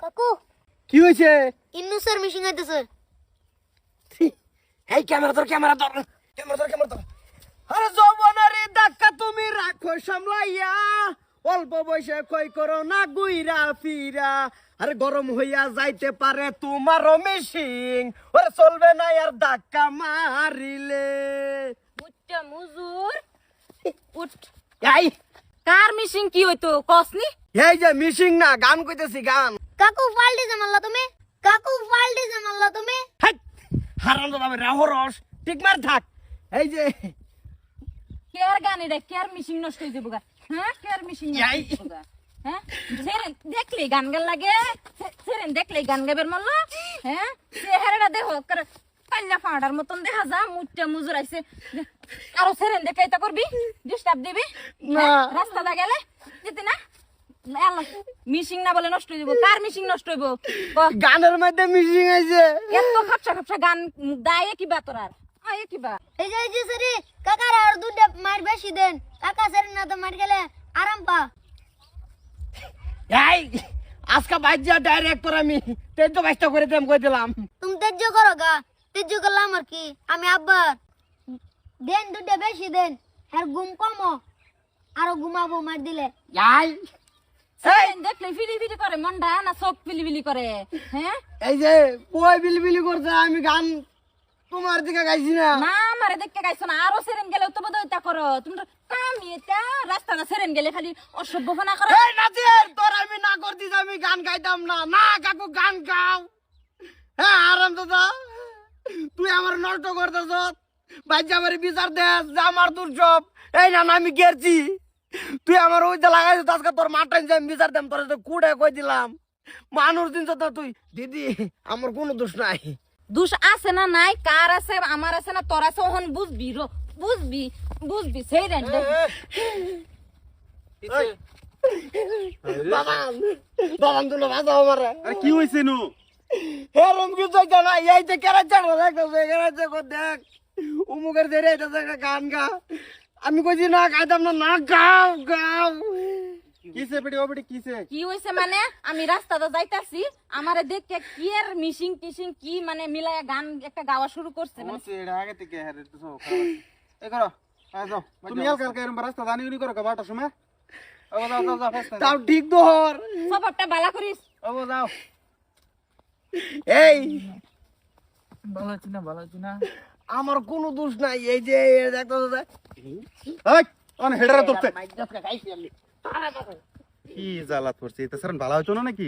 কাকু কি হয়েছে? ইন্নু স্যার মিশিং আইতেছে। এই ক্যামেরা ধর আরে যৌবনারে ধাক্কা তুমি রাখো সামলাইয়া, অল্প বয়সে কই করো না গুইরা ফিরা, আরে গরম হইয়া যাইতে পারে তোমারও মেশিং, ওরে চলবে না আর ধাক্কা মারিলে। উঠটা মুজুর উঠ। এই কার মিশিং কি হইতো কসনি? এই যে মিশিং না, গান কইতেছি গান। কাকু ফাল্টি জামাল্লা তুমি, কাকু ফাল্টি জামাল্লা তুমি। হারাম দাদা আমি রাহো রস ঠিক মার থাক। এই যে কেয়ার গান এটা, কেয়ার মিশিং নষ্ট হয়ে যাবো গা। হ্যাঁ কেয়ার মিশিং নষ্ট হয়ে যাবো গা। হ্যাঁ সেরেন দেখলি গান গান লাগে, সেরেন দেখলি গান গাবের মল্ল। হ্যাঁ চেহারাটা দেখো করে পাল্লা ফাঁড়ার মতন দেখা যা, মুটটা মুজুর আইছে। আরো সেরেন দেখে এটা করবি, ডিস্টার্ব দিবি না। রাস্তাটা গেলে যেতে না। মিশিং না বলে নষ্ট হয়ে যাবো। কার মিশিং নষ্ট হইব? গানের মধ্যে মিশিং আইছে। এত খাপসা খাপসা গান দায়ে কিবা তোরার আয়ে কিবা। এই যে স্যার কাকার আর দুটা মার বেশি দেন, কাকা স্যার না তো মার গেলে আরাম পা। এই আজকে বাজ্যা ডাইরেক্টর আমি তেজ বাইশটা করে দেম কই দিলাম। তুমি তেজ্য করো গা, তেজ্য করলাম আর কি। আমি আব্বার দেন দুটা বেশি দেন, আর ঘুম কমো, আরো ঘুমাবো মার দিলে। এই সেরেন দেখলে ফিলি ফিলি করে মনটা না, চোখ ফিলি ফিলি করে। হ্যাঁ এই যে কই বিলবিলি করছে, আমি গান তোমার দিকে গাইছি না। না আমারে দেখতে গাইছো না, আরো সেরেন গেলে তো বোধ এটা করো তুমি। কামি এটা রাস্তাটা সেরেন গেলে খালি অসভ্যপনা করো। এই নাজির তোর আমি না করতিস, আমি গান গাইতাম না। না কাকু গান গাও। হ্যাঁ আরাম দাদা তুই আমার নষ্ট করতেছ, বাজ্যা আমার বিচার দে যে আমার তোর সব। এই না আমি গেছি, তুই আমার ওই যে লাগাইছিস আজকে তোর মাঠাই যে আমি বিচার দেম, তোর কুড়ে কই দিলাম। মানুষ দিন তো তুই দিদি, আমার কোনো দোষ নাই। দোষ আছে না নাই, কার আছে আমার আছে না তোর আছে, ওহন বুঝবি রো, বুঝবি সেরেন বাবান বাবান তুলো বাঁচাও আমারে। আরে কি হইছে নু? হেরম কিছু হইছে না, এই যে কেরাচ্ছা দেখতেছে, কেরাচ্ছা দেখ উমুকের ধরে এটা গান গা। আমি কইছি না গাইতাম না। না গাও গাও। কিসে বেটি ও বেটি কিসে? কি হইছে মানে? আমি রাস্তাটা যাইতাছি, আমারে দেখে কি এর মিশিং টিশিং কি মানে মিলায়া গান একটা গাওয়া শুরু করছে মানে। ওসে এটা আগে থেকে হেরে তো সব খারাপ। এই করো আয় যাও, তুমি এল কালকে এরম রাস্তা জানি নি করো কাবাটা সময়। ও যাও যাও যাও ফাস্ট তাও ঠিক ধর। সবটা বালা করিস। ও যাও। এই ভালো আছি না আমার কোনো দোষ নাই। এই যে দেখতেছে এই অন হেডারে ধরতে গাইছি আমি। কি জ্বালা করছে? এটা স্যার ভালো হইতো না নাকি?